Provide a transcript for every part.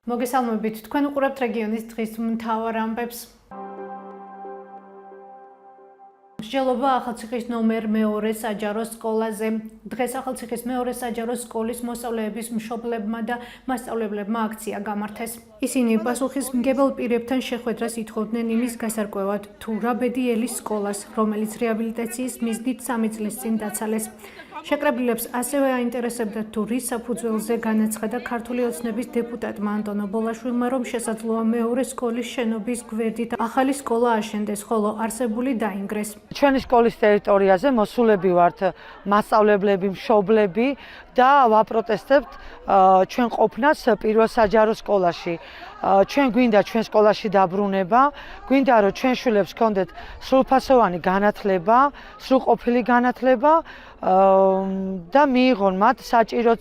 მოგესალმებით, თქვენ უყურებთ რეგიონის დღის მთავარ ამბებს. მსჯელობა ახალციხის ნომერ 2 საჯარო სკოლაზე. დღეს ახალციხის მეორე საჯარო სკოლის მოსწავლეების მშობლებმა და მასწავლებლებმა აქცია გამართეს. ისინი პასუხისმგებელ პირებთან შეხვედრას ითხოვდნენ იმის გასარკვევად, თუ რა ბედი ელის სკოლას, რომელიც რეაბილიტაციის მიზნით 3 წლის წინ დაცალეს. შეკრებილებს ასევე აინტერესებდა თუ რის საფუძველზე განაცხადა ქართული ოცნების დეპუტატმა ანტონო ბოლაშვილმა, რომ შესაძლოა მეორე სკოლის შენობის გვერდით ახალი სკოლა აშენდეს, ხოლო არსებული დაინგრეს. ჩვენი სკოლის ტერიტორიაზე მოსულები ვართ მასწავლებლები, მშობლები და ვაპროტესტებთ ჩვენ ყოფნას პირველ საჯარო სკოლაში. ჩვენ გვინდა ჩვენ სკოლაში დაბრუნება, გვინდა რომ ჩვენ შვილებს ჰქონდეთ სრულფასოვანი განათლება, სრულყოფილი განათლება და მიიღონ მათ საჭირო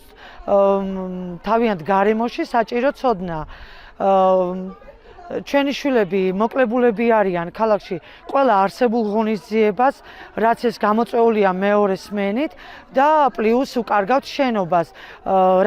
თავიანთ გარემოში საჭირო ცოდნა. ჩვენი შვილები მოკლებულები არიან ქალაქში ყველა არსებულ ღონისძიებას, რაც ეს გამოწვეულია მეორე სმენით და პლუს უკარგავთ შენობას,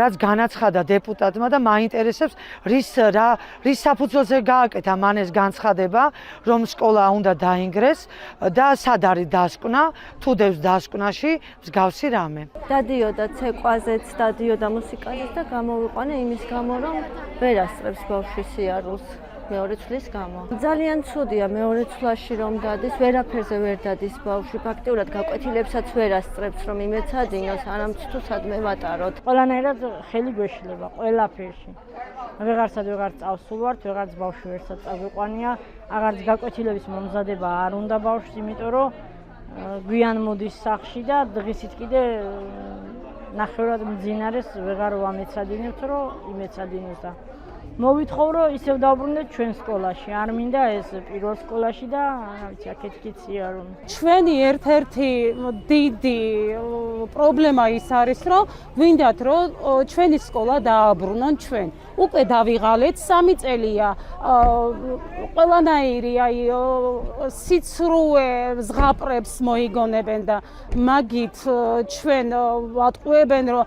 რაც განაცხადა დეპუტატმა და მაინტერესებს რის საფუძველზე გააკეთა მან ეს განცხადება, რომ სკოლა უნდა დაინგრეს და სად არის დასკვნა, თუ დევს დასკვნაში მსგავსი რამე. დადიოდა ცეკვაზეც, დადიოდა მუსიკაზეც და გამოვიყვანე იმის გამო, რომ ვერ ასწრებს ბავშვი სიარულს. მეორე წლის გამო. ძალიან ცუდია მეორე წლაში რომ დადის, ვერაფერზე ვერ დადის ბავშვი. ფაქტიურად გაკვეთილებსაც ვერ ასწრებს, რომ იმეცადინოს, არამც თუ სადმე ვატაროთ. ყველანაირად ხელი გვეშლება ყველაფერში. ვეღარ წავსულ ვართ, ვეღარც ბავშვი ვერსაც წაგვიყვანია, აღარც გაკვეთილების მომზადება არ უნდა ბავშვს, იმიტომ რომ გვიან მოდის სახლში და დღისით კიდე ნახევრად მძინარეს ვეღარ ვამეცადინებთ, რომ იმეცადინოს და მოვითხოვ რომ ისევ დავბრუნდეთ ჩვენ სკოლაში, არ მინდა ეს პირველ სკოლაში და რა ვიცი, აქეთქით სიარული. ჩვენი ერთ-ერთი დიდი პრობლემა ის არის, რომ გვინდათ რომ ჩვენი სკოლა დააბრუნონ ჩვენ. უკვე დავიღალეთ 3 წელია. ყველანაირი სიცრუე ზღაპრებს მოიგონებენ და მაგით ჩვენ ვატყუებენ რომ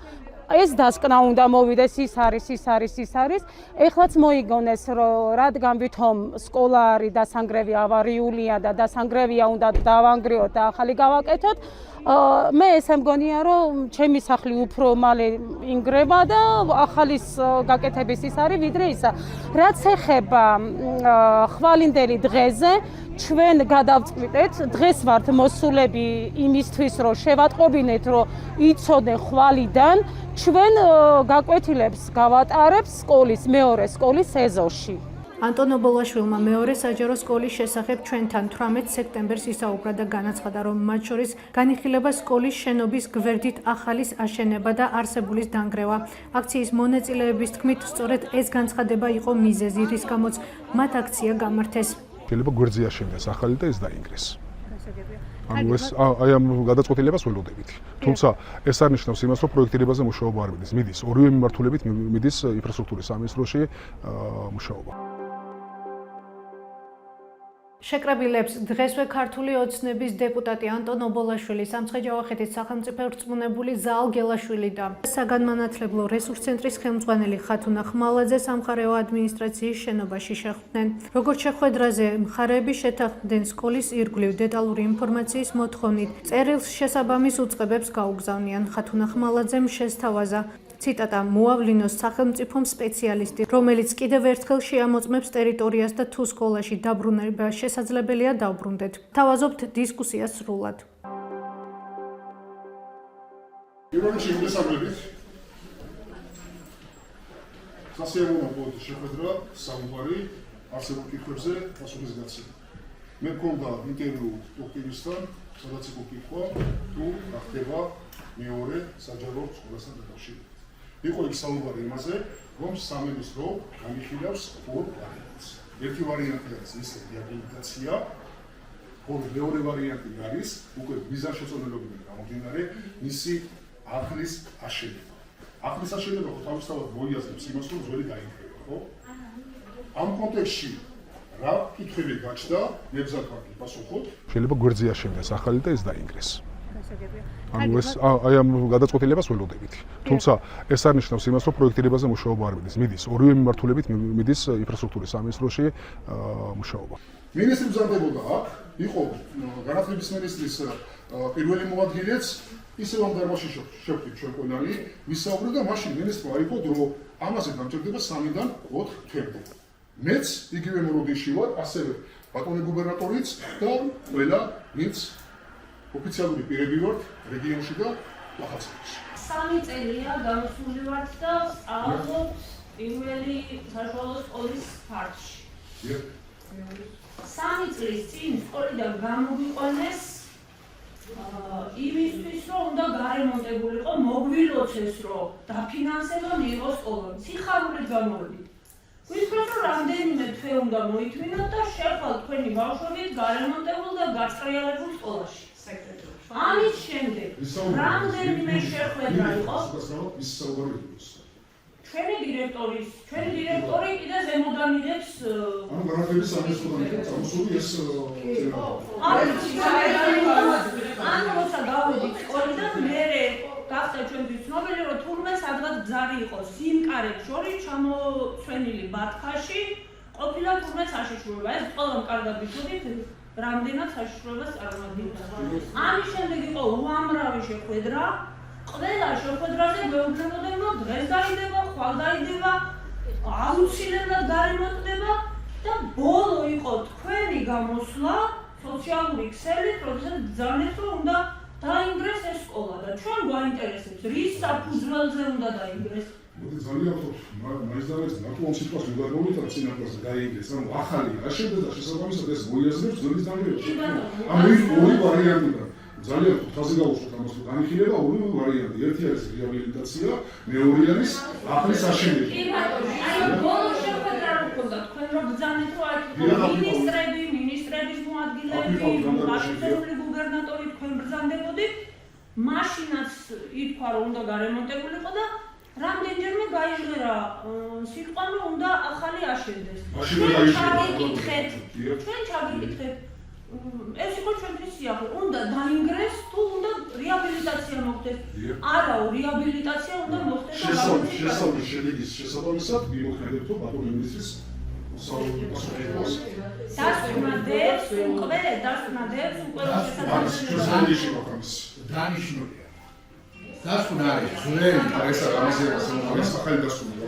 ეს დასკნა უნდა მოვიდეს, ის არის. ეხლაც მოიგონეს, რომ რადგან ვითომ სკოლა არის დასანგრევი ავარიულია და დასანგრევია უნდა დავანგრიოთ და ახალი გავაკეთოთ, მე ესე მგონია, რომ ჩემი სახლი უფრო მალე ინგრება და ახალის გაკეთების ის არის, ვიდრე ისა. რაც ეხება ხვალინდელი დღეზე, ჩვენ გადავწყვიტეთ, დღეს ვართ მოსულები იმისთვის, რომ შევატყობინეთ, რომ იცოდნენ ხვალიდან, ჩვენ გაკვეთილებს გავატარებთ სკოლის მეორე სკოლის ეზოში. ანტონო ბოლაშვილმა მეორე საჯარო სკოლის შესახებ ჩვენთან 18 სექტემბერს ისაუბრა და განაცხადა, რომ მათ შორის განიხილება სკოლის შენობის გვერდით ახალის აშენება და არსებულის დანგრევა. აქციის მონაწილეების თქმით, სწორედ ეს განცხადება იყო მიზეზი, რის გამოც მათ აქცია გამართეს. შეიძლება გვერდზე აშენდეს ახალი და ეს დაინგრეს. ანუ ეს აი ამ გადაწყვეტილებას ველოდებით. თუმცა ეს არ ნიშნავს იმას, რომ პროექტირებაზე მუშაობა არ მიდის. მიდის ორივე მიმართულებით მიდის ინფრასტრუქტურის სამინისტროში მუშაობა. შეკრებილებს დღესვე ქართული ოცნების დეპუტატი ანტონო ბოლაშვილი, სამცხე-ჯავახეთის სახელმწიფო რწმუნებული ზაალ გელაშვილი და საგანმანათლებლო რესურს ცენტრის ხელმძღვანელი ხათუნა ხმალაძე სამხარეო ადმინისტრაციის შენობაში შეხვდნენ. როგორც შეხვედრაზე მხარეები შეთანხმდნენ სკოლის ირგვლივ დეტალური ინფორმაციის მოთხოვნით, წერილს შესაბამის უწყებებს გაუგზავნიან. ხათუნა ხმალაძემ შესთავაზა ციტატა მოავლინოს სახელმწიფომ სპეციალისტი, რომელიც კიდევ ერთხელ შეამოწმებს ტერიტორიას და თუ სკოლაში დაბრუნება შესაძლებელია დავბრუნდეთ. თავაზობთ დისკუსიას სრულად. პირველი შემოსავლებით სასიამოვნო პოეტის შეხვედრა საუბარი არსებულ კითხვებზე პასუხის გაცემა. მე მქონდა ინტერვიუ დოქტორისთან, სადაც იყო კითხვა, თუ რა ხდება მეორე საჯარო სკოლასთან დაკავშირებით. იყო იქ საუბარი იმაზე, რომ სამების დრო განიხილავს ორ ვარიანტს. ერთი ვარიანტი არის ის რეაბილიტაცია, ხოლო მეორე ვარიანტი არის უკვე მიზანშეწონილობიდან გამომდინარე მისი ახლის აშენება. ახლის აშენება ხო თავისთავად მოიაზრებს იმას, რომ ძველი დაინგრევა, ხო? ამ კონტექსტში რა კითხვები გაჩნდა, ნებზად ვარ გიპასუხოთ. შეიძლება გვერდზე აშენდეს ახალი და ეს დაინგრეს. ანუ ეს აი ამ გადაწყვეტილებას ველოდებით. თუმცა ეს არ ნიშნავს იმას, რომ პროექტირებაზე მუშაობა არ მიდის. მიდის ორივე მიმართულებით მიდის ინფრასტრუქტურის სამინისტროში მუშაობა. მინისტრი ბრძანდებოდა აქ, იყო განათლების მინისტრის პირველი მოადგილეც, ისევ ამ დარბაზში შევხვდით ჩვენ ყველანი, ვისაუბრეთ და მაშინ მინისტრმა აიღო დრო, ამაზე დამჭირდება 3-დან 4 თვემდე. მეც იგივე მოროდინში ვარ, ასევე ბატონი გუბერნატორიც და ყველა ვინც ოფიციალური პირები ვართ რეგიონში და ლახაცებში. 3 წელია გამოსული ვართ და სწავლობ პირველი საშუალო სკოლის ფარგლებში. 3 წლის წინ სკოლიდან გამოვიყვანეს იმისთვის, რომ უნდა გარემონტებულიყო, მოგვილოცეს, რომ დაფინანსება მიიღოს სკოლამ. სიხარულით გამოვიდით. ვისწრებთ, რომ რამდენიმე თვე უნდა მოითმინოთ და შევხვალთ თქვენი ბავშვებით გარემონტებულ და გაჭრიალებულ სკოლაში. ამის შემდეგ რამდენიმე შეხვედრა იყო. ჩვენი დირექტორი კიდე ზემოდან იდებს ანუ განათლების სამინისტროდან წამოსული ეს ანუ როცა გავედით სკოლიდან მერე გახდა ჩვენთვის ცნობილი, რომ თურმე სადღაც გზარი იყო სიმკარებს შორის ჩამოცვენილი ბათქაში ყოფილა თურმე საშიშროება. ეს ყველამ კარგად ვიცოდით, რამდენად საშიშროებას წარმოადგენდა. ამის შემდეგ იყო უამრავი შეხვედრა. ყველა შეხვედრაზე გვეუბნებოდნენ, რომ დღეს დაიდება, ხვალ დაიდება, აუცილებლად გარემონტდება და ბოლო იყო თქვენი გამოსვლა სოციალური ქსელით, როდესაც ბრძანეთ, რომ უნდა დაინგრეს ეს სკოლა და ჩვენ გვაინტერესებს, რის საფუძველზე უნდა დაინგრეს. ძალიან ხო, მაინც და მაინც მარტო ამ სიტყვას უნდა მოვიტანო წინაპარზე დაინგრეს, ანუ ახალი აშენდა და შესაბამისად ეს მოიაზრებს ძვლის დანგრევას. ანუ ის ორი ვარიანტია. ძალიან ხუთაზე გავუშვათ ამას, რომ განიხილება ორი ვარიანტი. ერთი არის რეაბილიტაცია, მეორე არის ახლის აშენება. აი ბოლო შეხვედრა რო ქონდა, თქვენ რო ბრძანეთ, რომ აი მინისტრების მოადგილეები, მაშინდელი გუბერნატორი თქვენ ბრძანდებოდით, მაშინაც ითქვა, რომ უნდა გარემონტებულიყო და რამდენჯერმე გაიჟღერა სიტყვა, რომ უნდა ახალი აშენდეს. ჩვენ ჩაგიკითხეთ. ეს იყო ჩვენთვის სიახლე. უნდა დაინგრეს თუ უნდა რეაბილიტაცია მოხდეს. არაო, რეაბილიტაცია უნდა მოხდეს და შესაბამის შედეგის შესაბამისად მიმოქმედებით, რომ ბატონი მინისტრის სასწავლებლოს დასწრდებს უკვე შესაბამისად დანიშნულია. დასწრდა არის ძველი ეს ამაზე ეს ახალი დასწრდა.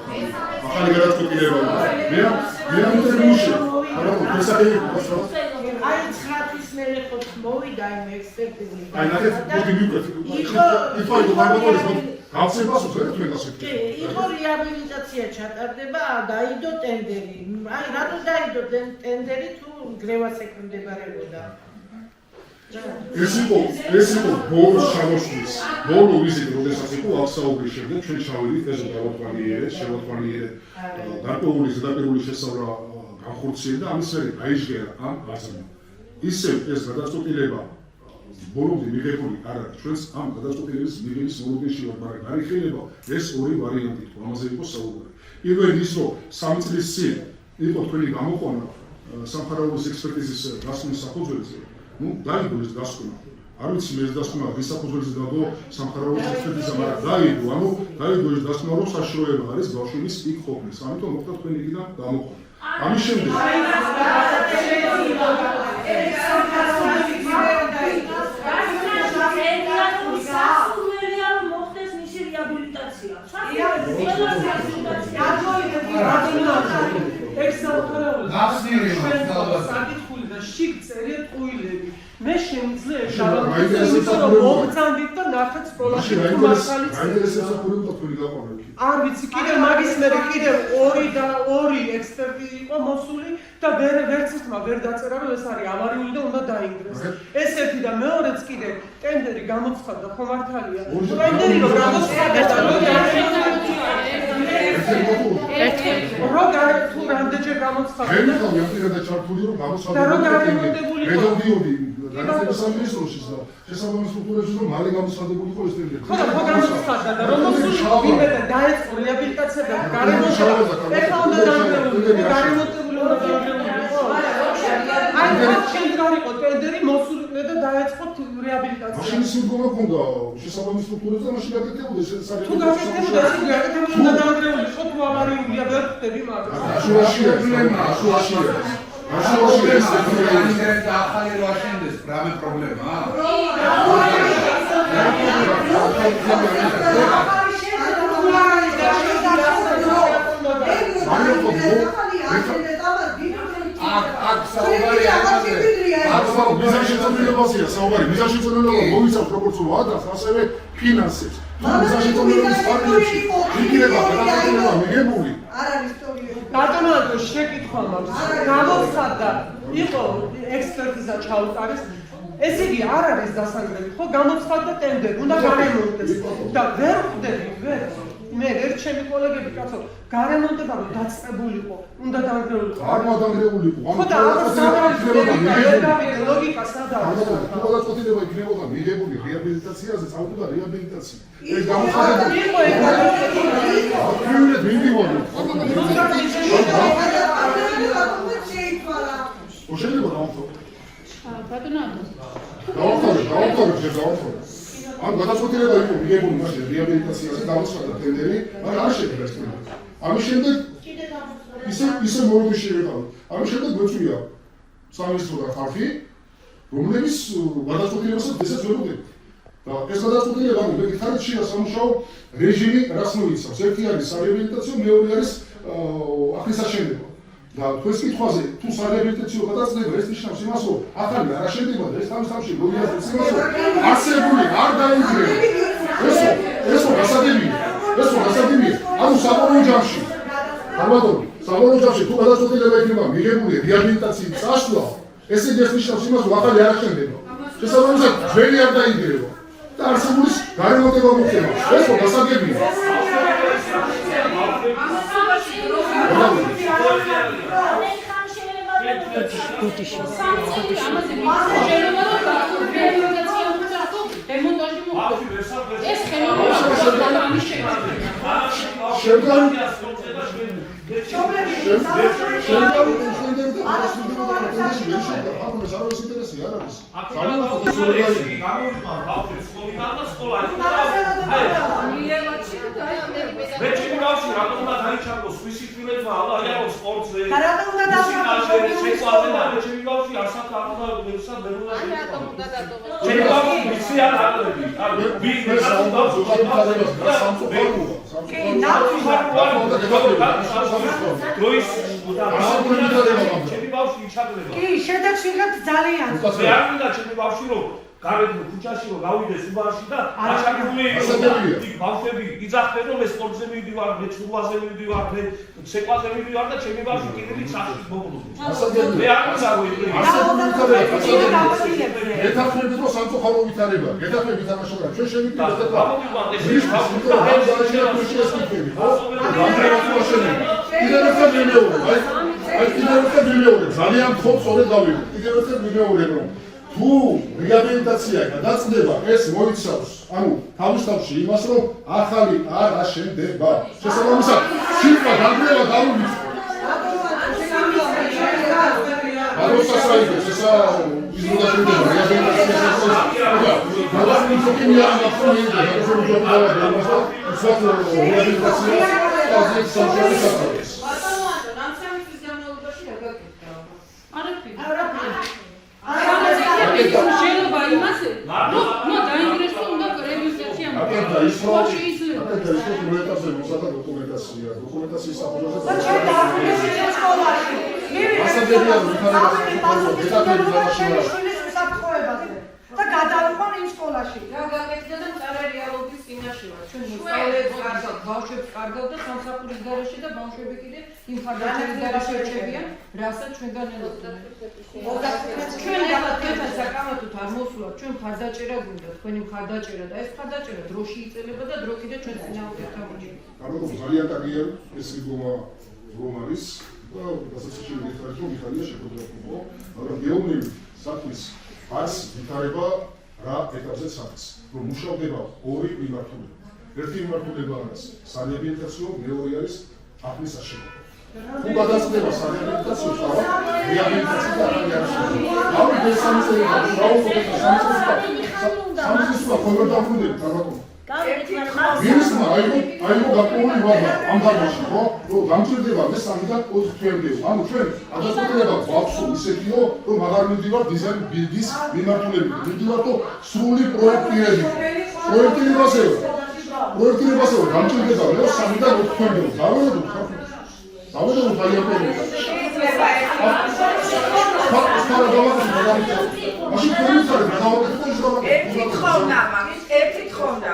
ახალი გადაწყვეტილება. მე ამ ინტერვიუში არა მოსახელე აი 9 თვის მერე ხო მოვიდა იმ ექსპერტიზი. აი ნახეთ მოდი მივკვეთ. იყო გავცებას უზრეთ თქვენ ასეთ. იყო რეაბილიტაცია ჩატარდება, დაიდო ტენდერი. აი რატო დაიდო ტენდერი თუ გრევას ექვემდებარებოდა? ეს იყო ბოლო ჩამოსვლის ბოლო ვიზიტი, როდესაც იყო აღსაუბრის შემდეგ ჩვენ ჩავედით ეს შევათვალიერეთ გარკვეული ზედაპირული შესწავლა განხორციელდა და ამის მერე გაიჟღერა ამ აზრმა. ისევ ეს გადაწყვეტილება ბოლომდე მიღებული არ არის. ჩვენს ამ გადაწყვეტილების მიღების მოლოდინში ვარ, მაგრამ განიხილება ეს ორი ვარიანტი იყო, ამაზე იყო საუბარი. პირველი ის, რომ 3 წლის წინ იყო თქვენი გამოყვანა სამხარაულის ექსპერტიზის დასკვნის საფუძველზე. დაიდო ეს დასკვნა. არ ვიცი მე ეს დასკვნა რის საფუძველზე დადო სამხარაულის ექსპერტიზა, მაგრამ დაიდო ეს დასკვნა, რომ საშიშროება არის ბავშვის იქ ყოფნის. ამიტომ მოხდა თქვენი იქიდან გამოყვანა. ამის შემდეგ მე შემიძლია შევარდნო მოგწანდით და ნახეთ სკოლაში თუ მასალიც არ ვიცი კიდე მაგის მერე კიდე 2 ექსპერტი იყო მოსული და ვერც ერთმა ვერ დაწერა რომ ეს არის ავარიული და უნდა დაინგრეს. ეს ერთი და მეორეც კიდე ტენდერი გამოცხადდა, ხო მართალია. ტენდერი რომ გამოცხადდა როგორ თუ რამდენჯერ გამოცხადდა მე ხომ ამიტომაც ჩართული რომ გამოცხადდა მე დავდიოდი განათლების სამინისტროში და შესაბამის სტრუქტურებში რომ მალე გამოცხადებული იყო ეს ტენდერი. ხო გამოცხადდა და რომ მოსული ვინმე დაიწყო რეაბილიტაცია და გარემონტი. ეხლა უნდა დამკვირვებულიყო, გარემონტებული უნდა დამკვირვებულიყო. აი, შემდგარ იყო ტენდერი, მოსულიყო და დაიწყო რეაბილიტაცია. მაშინ სიმბოლო ქონდა შესაბამის სტრუქტურაზე და მაშინ გაკეთებოდა ეს თუ გაკეთებოდა, ეს გაკეთებოდა უნდა დამკვირვებულიყო, თუ ავარიულია, ვერ ხვდები მაგას. აშუაშია პრობლემა, აშუაშია. აშუაშია ეს პრობლემა. და ახალი რო აშენდეს, რამე პრობლემაა? მიზანშეწონილებაზეა საუბარი, მიზანშეწონილება მოიცავს როგორც ვადას, ასევე ფინანსებს. მიზანშეწონილების ფარგლებში იქნება გადაწყვეტილება მიღებული. ბატონო, შეკითხვა მაქვს. გამოცხადდა, იყო ექსპერტიზა ჩაუტარეს. ესე იგი არ არის დასანგრები, ხო? გამოცხადდა ტენდერი, უნდა გარემონტდეს და ვერ ხვდები, მე ვერ ჩემი კოლეგები კაცო, გარემონტება რომ დაწყებულიყო, უნდა დამგრეულიყო. არ დაგრეულიყო. ხო და ლოგიკა სადაა? გადაწყვეტილება იქნებოდა მიღებული რეაბილიტაციაზე, წავუდა რეაბილიტაცია. ეს გამოცხადება იყო ეგრე. აკრიულეთ მიდივოდი. შეიძლება დავამთავრე. დავამთავრე. ან გადაწყვეტილება იყო მიღებული მაშინ რეაბილიტაციაზე, გამოცხადდა ტენდერი, მაგრამ არ შედგა ეს ტენდერი. ამის შემდეგ ისე მოვიდი შევეყავ. ამის შემდეგ მოწვია სამინისტრო და ხალხი, რომლებიც გადაწყვეტილებასაც ესაც ვერ უდგებთ. და ეს გადაწყვეტილება მე გითხარით სამუშაო რეჟიმი რას მოიცავს. ერთი არის სარეაბილიტაციო, მეორე არის ახლის აშენდება. და თქვენს კითხვაზე თუ სარეაბილიტაციო გადაწყვეტილება ეს ნიშნავს იმას, რომ ახალი არ აშენდება და ეს თავში გოლიათის იმას, რომ არსებული არ დაინგრევა. ესო გასაგებია. ანუ საბოლოო ჯამში ალბათო, საბოლოო ჯამში თუ გადაწყვეტილება იქნება მიღებული რეაბილიტაციის წასვლა, ესე იგი ეს ნიშნავს იმას, რომ ახალი არ აშენდება. შესაბამისად, ძველი არ დაინგრევა და არსებული გარემონტება მოხდება. ესო გასაგებია. კი, შედარს ვიღებთ ძალიან. მე არ მინდა ჩემი ბავშვი რომ გავედო ქუჩაში რომ გავიდეს უბანში და აჩაკრული იქ ბავშვები იძახდნენ რომ მე სპორტზე მივდივარ, მე ცურვაზე მივდივარ, მე ცეკვაზე მივდივარ და ჩემი ბავშვი კიდევ სახში მოკლოდეს. მე არ მინდა რომ ეგრე ეთახმებით რომ სამწუხარო ვითარება, გეთახმებით ამაშორა, ჩვენ შევიდეთ და გამოვიყვანთ ეს ბავშვი და კიდევ ერთხელ მიმეორე, ძალიან მხოლოდ სწორედ გავიგე. კიდევ ერთხელ მიმეორე რომ თუ რეაბილიტაცია გადაწყვეტება, ეს მოიცავს, ანუ თავისთავში იმას, რომ ახალი არ აშენდება. შესაბამისად, სიტყვა დაგრევა დაუვიწყო. Saibes, esa izolazio da rehabilitazioa da და გადავიყვან იმ სკოლაში. რა გაკეთდა და მწარე რეალობის წინაშე ვარ. ჩვენ მოსწავლეებს კარგავთ, ბავშვებს კარგავთ და სამსახურის გარეშე და ბავშვები კიდე იმ ხარდაჭერის გარეშე რჩებიან, რასაც ჩვენგან ელოდნენ. ჩვენ ახლა საკამათოდ არ მოსულა, ჩვენ ხარდაჭერა გვინდა, თქვენი ხარდაჭერა და ეს ხარდაჭერა დროში იწელება და დრო კიდე ჩვენ წინააღმდეგ გამოჩნდება. ანუ ძალიან კარგია ეს მიგომა რომ არის და დასაწყისში მიხარით რომ მიხარია შეფოთრებო, მაგრამ გეუბნები საქმის არს ვითარება რა ეტაპზეც არის, რომ მუშავდება ორი მიმართულება. ერთი მიმართულება არის სარეაბილიტაციო, მეორე არის აფრის აშენება. თუ გადაწყდება სარეაბილიტაციო სწავლა, რეაბილიტაცია და აღიარება. ავი ეს სამი წელი გავუყურებთ სამი წელი ხოლმე დავუყურებთ ბატონო. ვირუსმა აიღო გაკურული ვადა ამ დარბაზში, რომ გამჭირდება მე 3-დან 4 თვემდე. ანუ ჩვენ გადაწყვეტილება გვაქვს ისეთიო, რომ აღარ მივდივარ დიზაინ ბილდის მიმართულებით. მივდივარ თო სრული პროექტირებით. პროექტირებაზე გამჭირდება მე 3-დან 4 თვემდე. დავედოთ აიაპერია. ერთი თხოვნა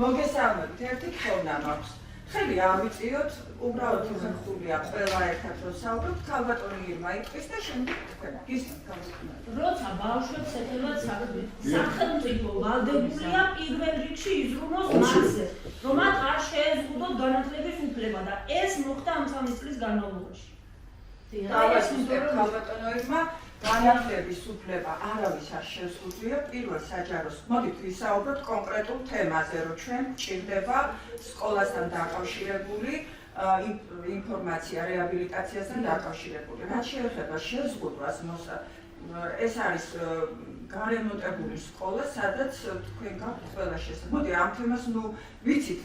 მოგესალმებით, ერთი თხოვნა მაქვს. ხელი ამიწიოთ, უბრალოდ ხერხულია ყველა ერთად რომ საუბრობთ, ქალბატონი ირმა იტყვის და შემდეგ თქვენ. გისმენთ ქალბატონი. როცა ბავშვებს ეთებათ საქმე, სახელმწიფო ვალდებულია პირველ რიგში იზრუნოს მასზე, რომ მათ არ შეეზღუდოთ განათლების უფლება და ეს მოხდა ამ 3 წლის განმავლობაში. ქალბატონო ირმა განათლების უფლება არავის არ შეზღუდვია პირველ საჯაროს. მოდით ვისაუბროთ კონკრეტულ თემაზე, რომ ჩვენ გვჭირდება სკოლასთან დაკავშირებული ინფორმაცია, რეაბილიტაციასთან დაკავშირებული. რაც შეეხება შეზღუდვას, ეს არის გარემონტებული სკოლა, სადაც თქვენ გაქვთ ყველა შესაძლებელი. მოდი ამ თემას ვიცით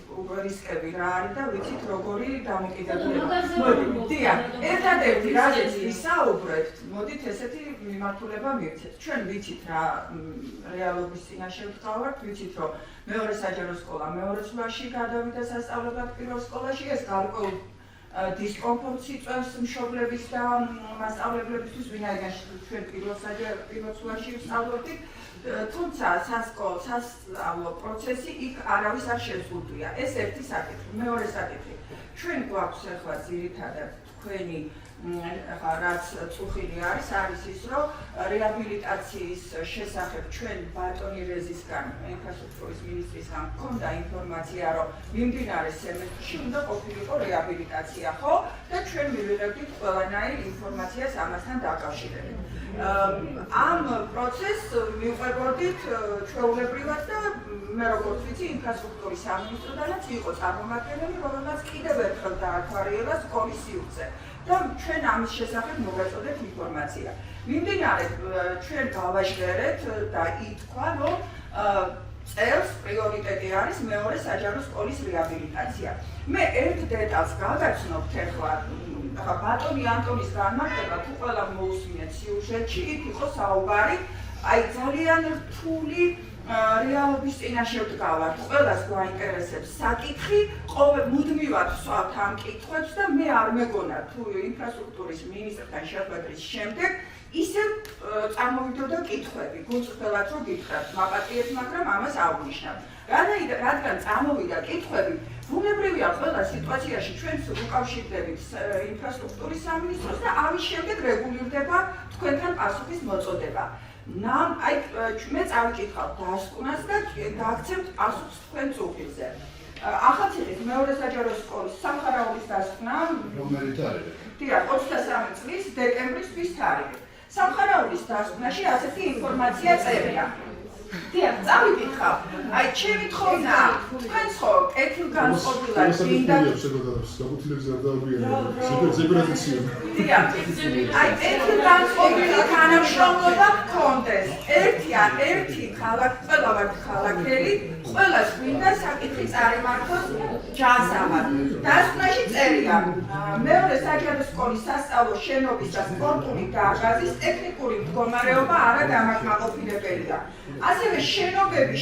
რისკები რა არის და ვიცით როგორი დამოკიდებულება. მოდით, ერთადერთი რაზეც ვისაუბრებთ, მოდით ესეთი მიმართულება მივცეთ. ჩვენ ვიცით რა რეალობის წინაშე ვდგავართ, ვიცით რომ მეორე საჯარო სკოლა მეორე წლში გადავიდა სასწავლებლად პირველ სკოლაში, ეს გარკვეულ დისკომფორტს იწვევს მშობლების და მასწავლებლებისთვის, ვინაიდან ჩვენ პირველ წლში ვსწავლობდით, თუმცა სასწავლო პროცესი იქ არავის არ შეზღუდვია. ეს ერთი საკითხი. მეორე საკითხი. ჩვენ გვაქვს ახლა ძირითადად თქვენი რაც წუხილი არის ის, რომ რეაბილიტაციის შესახებ ჩვენ ბატონი რეზისგან, ინფრასტრუქტურის მინისტრისგან გქონდა ინფორმაცია, რომ მიმდინარე სემესტრში უნდა ყოფილიყო რეაბილიტაცია, ხო? და ჩვენ მივიღებდით ყველანაირ ინფორმაციას ამასთან დაკავშირებით. ამ პროცესს მივყვებოდით ჩვეულებრივად და მე როგორც ვიცი, ინფრასტრუქტურის სამინისტროდანაც იყო წარმომადგენელი, რომელმაც კიდევ ერთხელ დაათვალიერა სკოლის სივრცე. და ჩვენ ამის შესახებ მოგაწოდეთ ინფორმაცია. მიმდინარე ჩვენ გავაჟღერეთ და ითქვა, რომ წელს პრიორიტეტი არის მეორე საჯარო სკოლის რეაბილიტაცია. მე ერთ დეტალს გავაცნობთ ახლა ბატონი ანტონის განმარტება, თუ ყველა მოусმინეთ სიუჟეტში, იქ იყო საუბარი ძალიან რთული რეალობის წინაშე ვდგავართ. ყველას გვაინტერესებს საკითხი, მუდმივად ვსვავთ ამ კითხვებს და მე არ მეგონა თუ ინფრასტრუქტურის მინისტრთან შეხვედრის შემდეგ ისევ წარმოვიდოდა კითხვები. გულწრფელად რომ გითხრათ, მაპატიეთ, მაგრამ ამას აღვნიშნავ. რადგან წარმოვიდა კითხვები, ბუნებრივია ყველა სიტუაციაში ჩვენს უკავშირდებით ინფრასტრუქტურის სამინისტროს და ამის შემდეგ რეგულირდება თქვენთან პასუხის მოწოდება. მე წავიკითხავ დასკვნას და გააქცევთ პასუხს თქვენ წუხილზე. ახალციხის მეორე საჯარო სკოლის სამხარაულის დასკვნა რომელი თარიღი? დიახ, 23 წლის დეკემბრის თვის თარიღი. სამხარაულის დასკვნაში ასეთი ინფორმაცია წერია. დიახ, წავიკითხავ. ჩემი თხოვნა, თქვენს ხო კეთილგანწყობილად გინდა კეთილგანწყობილი თანამშრომლობა გქონდეს. ერთი ქალაქ, ყველა ვართ ქალაქელი, ყველას გვინდა საკითხი წარიმართოს ჯანსაღად. დასკვნაში წერია, მეორე საჯარო სკოლის სასწავლო შენობის და სპორტული დარბაზის ტექნიკური მდგომარეობა არა დამაკმაყოფილებელია. ასევე შენობები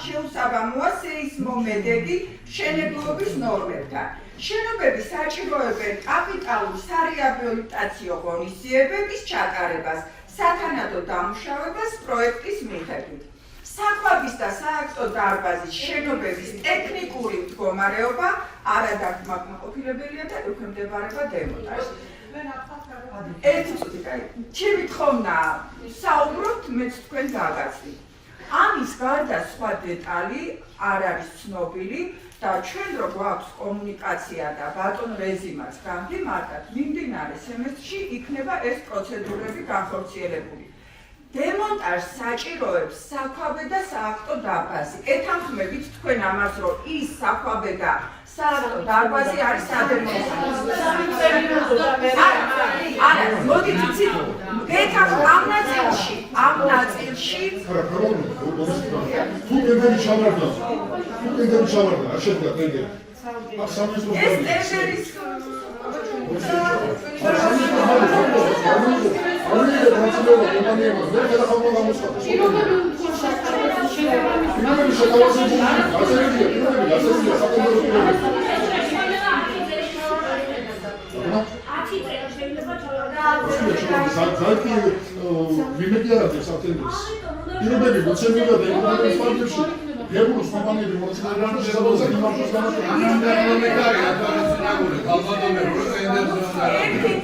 შეუსაბამოა სეისმომედები მშენებლობის ნორმებთან. შენობები საჭიროებენ კაპიტალურ სარეაბილიტაციო ღონისძიებების ჩატარებას, სათანადო დამუშავებას პროექტის მიხედვით. საკვების და სააქტო დარბაზის შენობების ტექნიკური მდგომარეობა არადაკმაყოფილებელია და ექვემდებარება დემონტაჟს. ერთი წუთი, ჩემი თხოვნა საუბრობთ, მეც თქვენ გაგაცნით. ამის გარდა სხვა დეტალი არ არის ცნობილი და ჩვენ რო გვაქვს კომუნიკაცია და ბატონ რეზიმაც გამგემართათ, მიმდინარე სემესტრში იქნება ეს პროცედურები განხორციელებული. დემონტაჟს საჭიროებს საქვაბე და სააქტო დარბაზი. ეთანხმებით თქვენ ამას, რომ ის საქვაბე და სააქტო დარბაზი არის არა, მოდით იცით, ამ ნაწილში თუ ტენდერი ჩავარდა, არ შეგვიძლია ტენდერი. ეს ტენდერის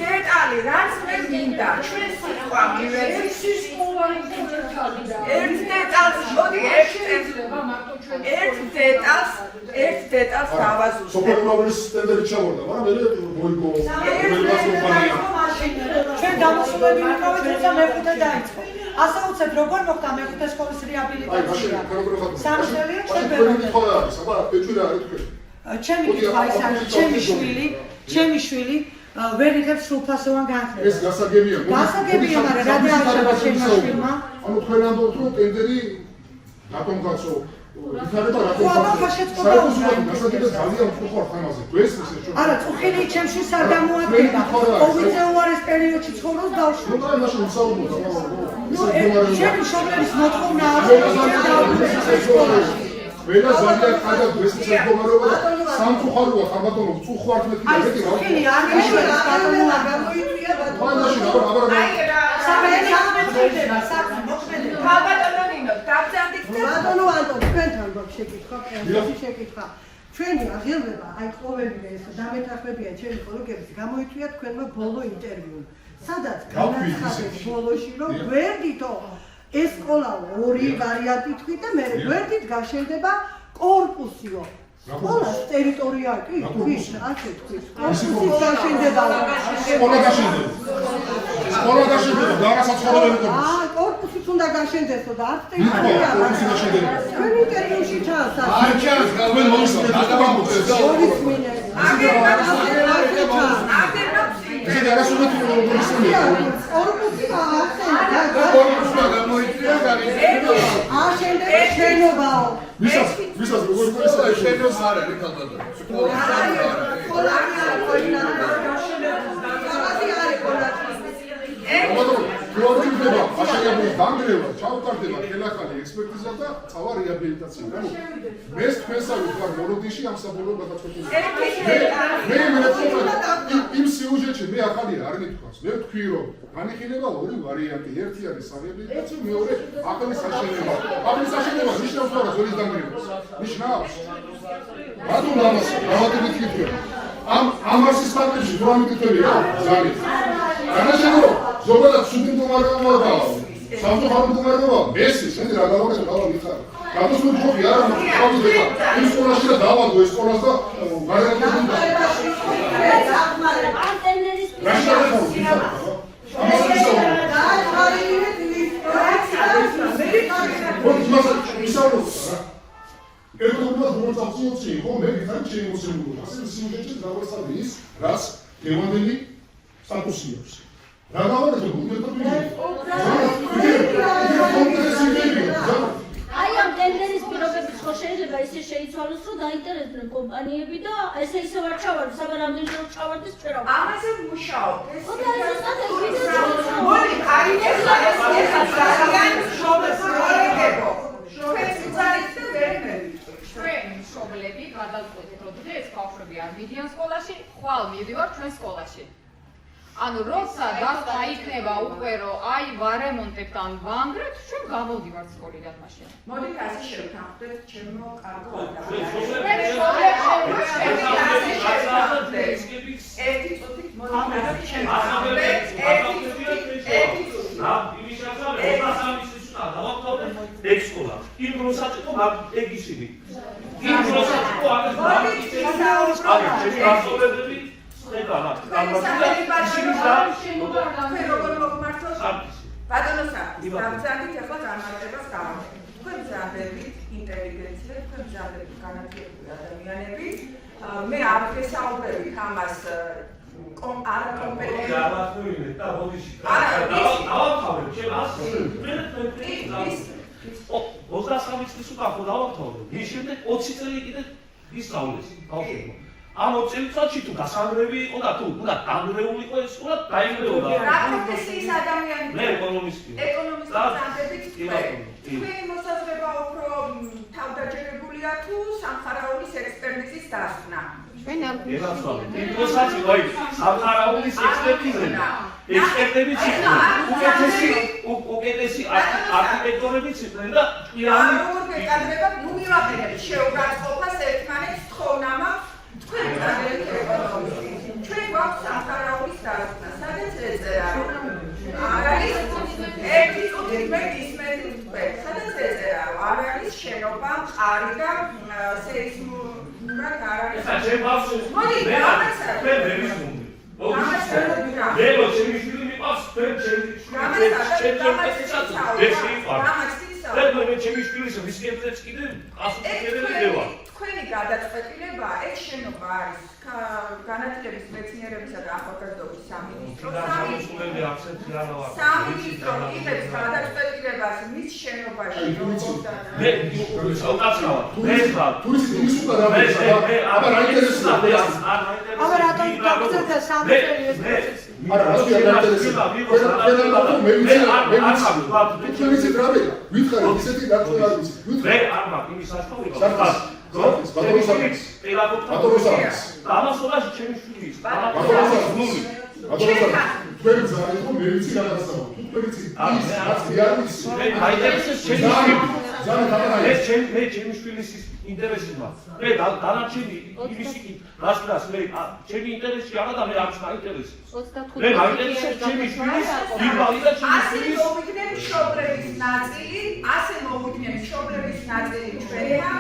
დეტალი, რაც მე მინდა, ჩვენ სიტყვა მივეცით ერთ დეტალს დავაზუსტებ. სოფლების ტენდერი ჩავარდა, მაგრამ მე მოიგო ჩვენ გამოსულები ვიყავით, როცა მეხუთე დაიწყო. ასე უცებ როგორ მოხდა მეხუთე სკოლის რეაბილიტაცია? სამშელია ჩვენ ჩემი კითხვა ის არის, ჩემი შვილი ვერ იღებს სრულფასოვან განათლებას. ეს გასაგებია. გასაგებია, მაგრამ რა დააჭირა ჩემმა შვილმა? ანუ თქვენ ამბობთ, რომ ტენდერი რატომ გაწო? ვითარება რატომ გაწო? გასაგებია ძალიან უხარ ხანაზე. გვესმის ეს ჩვენ. არა, წუხილი ჩემ შვილს არ გამოადგენდა. კოვიდზე უარეს პერიოდში ცხოვრობს ბავშვი. ნუ და მაშინ უსაუბროთ. ჩემი შობლების მოთხოვნა არის. ვენა ძალიან კარგად გვესმის ეს მდგომარეობა და სამწუხაროა ხარბატონო წუხვართ მეთქი და ეგეთი რა. წუხილი არ გიშველა ბატონო არ გამოიწვია ბატონო. მაშინ აბა ბატონო ანტონ თქვენთან გვაქვს შეკითხვა, შეკითხვა. ჩვენი აღიარება, აი ყოველივე ეს დამეთანხმებიან ჩემი კოლეგების გამოიწვია თქვენმა ბოლო ინტერვიუ. სადაც განაცხადეთ ბოლოში, რომ გვერდითო ეს სკოლა ორი ვარიანტი თქვით და მე გვერდით გაშენდება კორპუსიო. სკოლას ტერიტორია კი, თქვით, ასე თქვით. კორპუსის გაშენდება. სკოლა გაშენდება. სკოლა გაშენდება და არასაცხოვრებელი კორპუსი. კორპუსიც უნდა გაშენდესო და არც ტერიტორია. კორპუსი გაშენდება. ჩვენ ინტერვიუში ჩანს. არ ჩანს, გავენ მოსწრეთ და გამოვწეს. მოვისმინე. ეს არასწორად მოვისმინე. კორპუსი ახსენდა. კორპუსი გამოიწვია გარეთ. აშენდება შენობაო. ვისაც როგორ გქონდა შენოს არ არის ქალბატონო. პროექტება, აშენებული დანგრევა, ჩავკარდება ხელახალი ექსპერტიზა და წავა რეაბილიტაცია. ანუ მე თქვენსავით ვარ მოროდიში ამ საბოლოო გადაწყვეტილებას. მე იმ სიუჟეტში მე ახალი არ მithქვას. მე ვთქვი, რომ განიხილება ორი ვარიანტი. ერთი არის სარეაბილიტაციო, მეორე ახლის აშენება. ახლის აშენება ნიშნავს რა ზოლის დანგრევას. ნიშნავს. რატომ ამას დავატებით კითხვა? ამას ის ფაქტებში თუ არ მიკითხებია? ძალიან. განაშენო ზოგადად სუდი მდგომარეობა სამწუხარო მდგომარეობა მესი შენ რა გავაკეთე დავა მიხარ გადასული ხოხი არ მოვიდება იმ სკოლაში და დავადო ეს სკოლას და გარეთებინ და ერთობლად მომწავსიოცი იყო მე გითხრა შემოსებული ასე სიმღერაში დავასწავლე ის რაც გევანდელი სტატუსი აქვს რა გავაკეთე გუნდები აი ამ ტენდერის პირობების ხო შეიძლება ისე შეიცვალოს, რომ დაინტერესდნენ კომპანიები და ესე ისევ არ ჩავარდეს, აბა რამდენჯერ ჩავარდეს ჩვენ. ამაზე მუშაობ. მოდი, აი ეს ძალიან შობლებს გორეგებო. შობლებს ძალიან და ვერებები. ჩვენ მშობლები გადავწყვეტეთ, რომ დღეს ბავშვები არ მიდიან სკოლაში, ხვალ მივდივართ ჩვენ სკოლაში. ანუ როცა დაიქნება უკვე რომ აი ვარემონტებთ ან ვანგრებთ, ჩვენ გამოვდივართ სკოლიდან მაშინ. მოდით ასე შევთანხმდეთ ჩემო კარგო და ერთი წუთით მოდით ასე შევთანხმდეთ ეგ სკოლა. იმ როსაც იყო ეგ ისინი. იმ როსაც იყო ამას ბატონო საფის, გაგზავნით ახლა განმარტებას გავაკეთეთ. თქვენ მზადებით ინტელიგენციად, თქვენ მზადებით განათლებული ადამიანები. მე არ ვესაუბრებით ამას არაკომპეტენტი. და ბოდიში. დავამთავრებ, შენ ასე. 23 წლის უკან ხო დავამთავრე. მის შემდეგ 20 წელი კიდე ისწავლეს ბავშვებმა. ამ 20 წელიწადში თუ გასანგრევი იყო და თუ უნდა დანგრეული იყო ეს უნდა დაინგრეოდა. რა პროფესიის ადამიანი? მე ეკონომისტია. ეკონომისტი თქვენი მოსაზრება უფრო თავდაჯერებულია თუ სამხარაულის ექსპერტიზის დასვნა? ჩვენ არ გვინდა. სამხარაულის ექსპერტებიც იყვნენ. უკეთესი არქიტექტორებიც იყვნენ და ყირანი. როგორ გეკადრებათ? ნუ მივაყენებთ შეუბრალყოფას ერთმანეთს თხოვნა თქვენ გაგებით ეკონომისტი. ჩვენ გვაქვს სამხარაულის დასვნა. სადაც ეწერა არ არის ერთი წუთი მე ისმენთ თქვენ. სადაც ეწერა არ არის შენობა, მყარი და სეისმურად არ არის. ჩემ ბავშვებს მე ვერისმუნდი. მე რო ჩემი შვილი მიყავს, თქვენ ჩემი ჩემი შვილის რისკებს კიდე ასოციირებული ხდება. თქვენი გადაწყვეტილება ეს შენობა არის განათლების მეცნიერებისა და ახალგაზრდობის სამინისტრო. სამინისტრო იღებს გადაწყვეტილებას მის შენობაში მე უკაცრავად მე ვარ ტურისტის უკან რა აბა რა ინტერესია აბა რატომ გაგზავნა სამწელი ეს პროცესი არა რა ინტერესია მე ვიცი თქვენ ვიცით რა ვიყა ვითხარი ისეთი რატომ არ ვიცი მე არ მაქვს იმის საშუალება პედაგოგს ამასობაში ჩემი შვილი ის თქვენ ზარეთ რომ მე ვიცი რაღაცა თქვენ ვიცი ის რაც მე არ ვიცი მე აინტერესებს ჩემი შვილი ეს ჩემი შვილის ინტერესი მაქვს მე დანარჩენი იმისი რას მე ჩემი ინტერესი არა და მე არც მაინტერესებს მე მაინტერესებს ჩემი შვილის იბალი და ჩემი შვილის ასე მოვიგნებ მშობლების ნაწილი ასე მოვიგნებ მშობლების ნაწილი ჩვენმა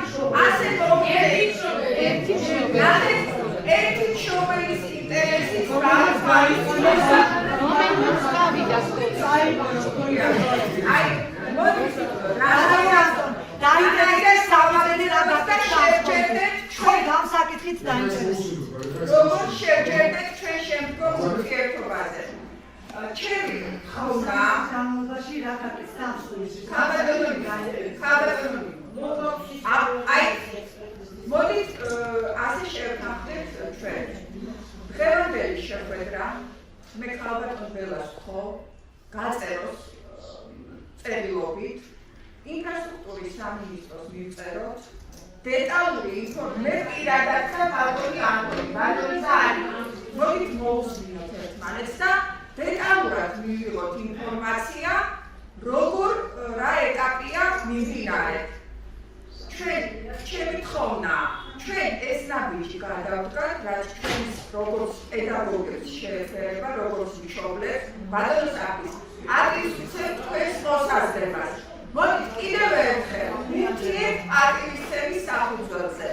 ასე მოვიგნებ ერთი მშობლის ინტერესის დაინტერესებს სამართალი რა გაგაცნობთ ჩვენ გამსაკითხით დაინტერესებს როგორ შევჯერდეთ ჩვენ შემდგომ ურთიერთობაზე ჩემი ხონა გამოდაში რა გაკეთებს აი მოდით ასე შევთანხმდეთ ჩვენ დღევანდელი შეხვედრა მე ქალბატონ ბელას ხო გაწეროს წერილობით ინფრასტრუქტურის სამინისტროს მივწეროთ დეტალური ინფორმაცია პირადად და ბატონი ანდროი მოდით მოვუსმინოთ ერთმანეთს და დეტალურად მივიღოთ ინფორმაცია როგორ რა ეტაპია მიმდინარე ჩემი თხოვნა ჩვენ ეს ნაბიჯი გადავდგათ რაც ჩვენს როგორც პედაგოგებს შეეფერება როგორც მშობლებს ბატონო საფის აკისრებთ თქვენს მოსაზრებას მოდით კიდევ ერთხელ მივთიეთ აკისრების საფუძველზე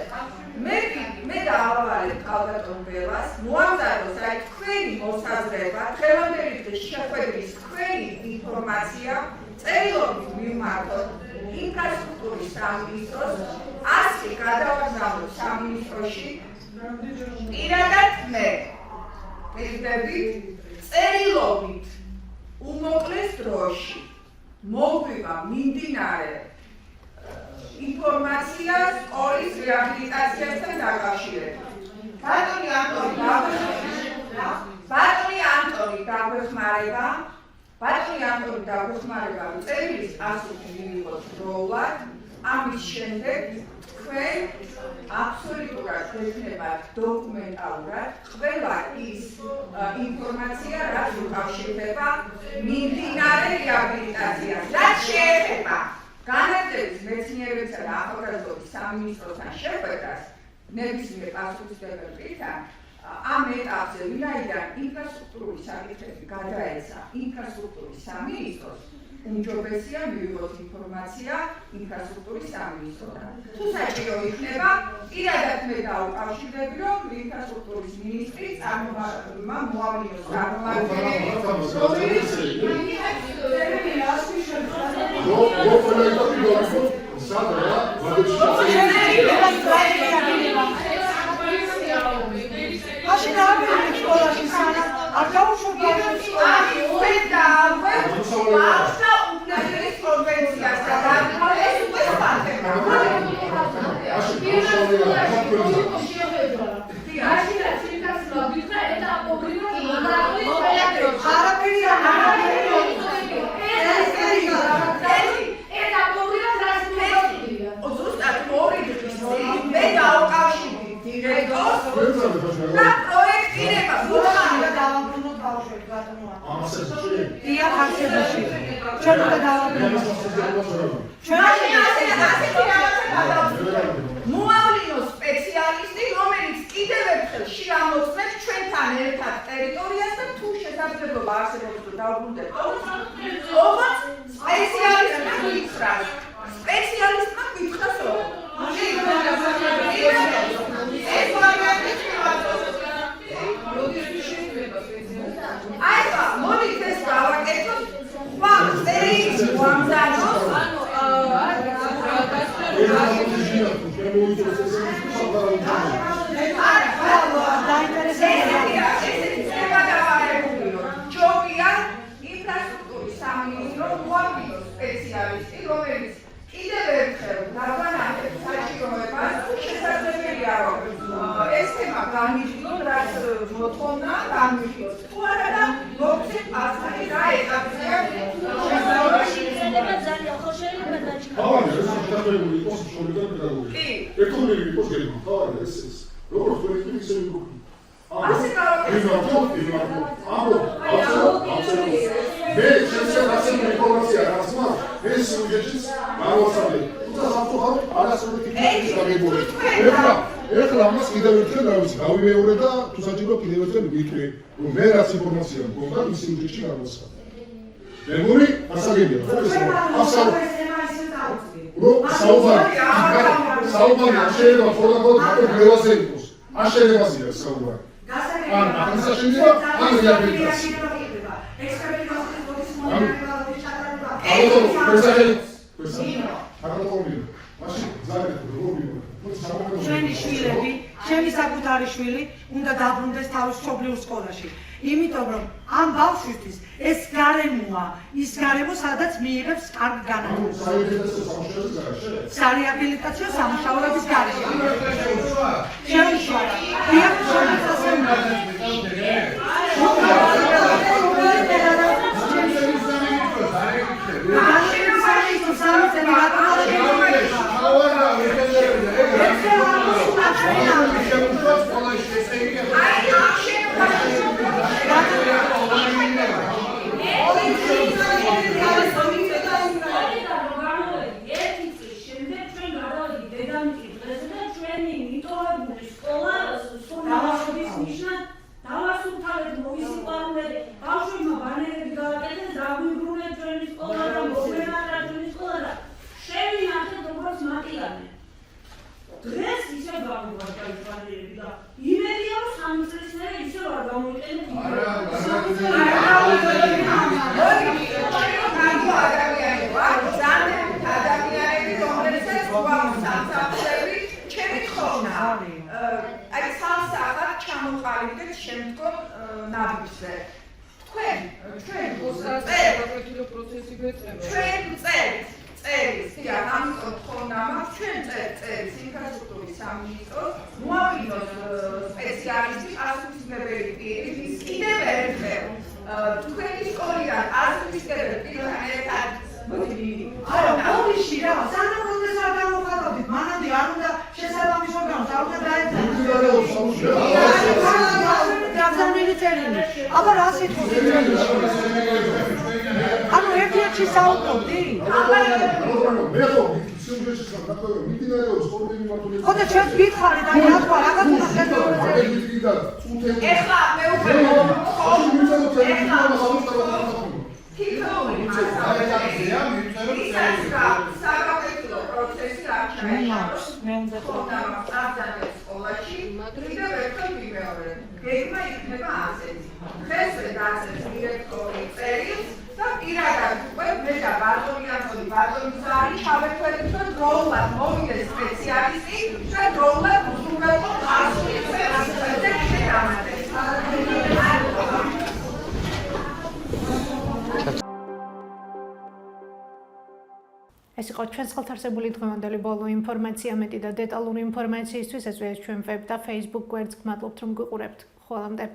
მე დავავალებ ქალბატონ ბელას მოამზადოს აი თქვენი მოსაზრება დღევანდელი დღის შეხვედრის თქვენი ინფორმაცია წერილობით მივმართოთ ინფრასტრუქტურის სამინისტროს ასე გადავაგზავნოთ სამინისტროში პირადად მე პირდებით წერილობით უმოკლეს დროში მოგვივა მიმდინარე ინფორმაცია სკოლის რეაბილიტაციასთან დაკავშირებით. ბატონი ანტონი დაგვეხმარება წერილის ასეთი მივიღოთ დროულად ამის შემდეგ თქვენ აბსოლუტურად გექნებათ დოკუმენტალურად ყველა ის ინფორმაცია რაც უკავშირდება მიმდინარე რეაბილიტაციას რაც შეეხება განათლების მეცნიერებისა და ახალგაზრდობის სამინისტროსთან შეხვედრას ნებისმიერ პასუხისმგებელთან ამ ეტაპზე ვინაიდან ინფრასტრუქტურის საკითხები გადაეცა ინფრასტრუქტურის სამინისტროს უმჯობესია მივიღოთ ინფორმაცია ინფრასტრუქტურის სამინისტროდან. თუ საჭირო იქნება, პირადად მე დავუკავშირდები, რომ ინფრასტრუქტურის მინისტრი მოავლინოს წარმომადგენელი, მაშინ აღარ სკოლაში სანამ არ გავუშვებია სკოლაში მოავლინოს სპეციალისტი, რომელიც კიდევ ერთხელ შეამოწმებს ჩვენთან ერთად ტერიტორიას და თუ შესაძლებლობა არსებობს რომ დავბრუნდეთ ოღონდ სპეციალისტმა გითხრას. სპეციალისტმა გითხრას მოდით ეს გავაკეთოთ. ხვალ წერილს ვამზადოთ. ჯობია ინფრასტრუქტურის სამინისტრო მოავლინოს სპეციალისტი, რომელიც კიდევ ერთხელ დავანახებს საჭიროებას, შესაძლებელია რომ ეს თემა განვიხილოთ, რაც მოთხოვნა განვიხილოთ. თუ არა და მოგცეთ ასეთი რა ეტაპია შესაძლებელი ძალიან ხო შეიძლება დაჭიროს. შეთანხმებული იყოს შორიდან პედაგოგია. ერთობლივი იყოს გერბი. ხარ ეს როგორც პროექტი ისე მიგოქი. ასე მე შესაძლოა ინფორმაცია რაც მაქვს ეს სიუჟეტიც გავასწავლე. თუმცა სამწუხაროდ არასრული ტიპის გაგებული. ეხლა ამას კიდევ ერთხელ დავიცი, გავიმეორე და თუ საჭირო კიდევ ერთხელ ვიტყვი, რომ მე რაც ინფორმაცია მქონდა ის სიუჟეტში გამოსცა. მეგონი ასაგებია, ხო ეს საუბარი არ შეიძლება მხოლოდ გლევაზე იყოს. არ შელებაზია საუბარი. ან ახალსა შეიძლება, ან რეაბილიტაცია. ჩვენი შვილები, ჩემი საკუთარი შვილი უნდა დაბრუნდეს თავის მშობლიურ სკოლაში. იმიტომ რომ ამ ბავშვისთვის ეს გარემოა, ის გარემო, სადაც მიიღებს კარგ განათლებას. სარეაბილიტაციო სამუშაოების გარემო. შეუშვა. მე უნდა აღწევს სკოლაში, კიდევ ერთხელ ვიმეორებ. გეგმა იქნება ასეთი. ხესვე დაწევს დირექტორი წერილს და პირადად უკვე მე და ბატონი ანტონი ბატონი ჩავერთვებთ დროულად მოვიდეს სპეციალისტი და დროულად უზრუნველყო ასული სპეციალისტებზე შედამატებს. ეს იყო ჩვენს ხელთარსებული დღევანდელი ბოლო ინფორმაცია. მეტი და დეტალური ინფორმაციისთვის ეწვიეთ ჩვენ ვებ და Facebook გვერდს. გმადლობთ რომ გვიყურებთ. ხოლომდე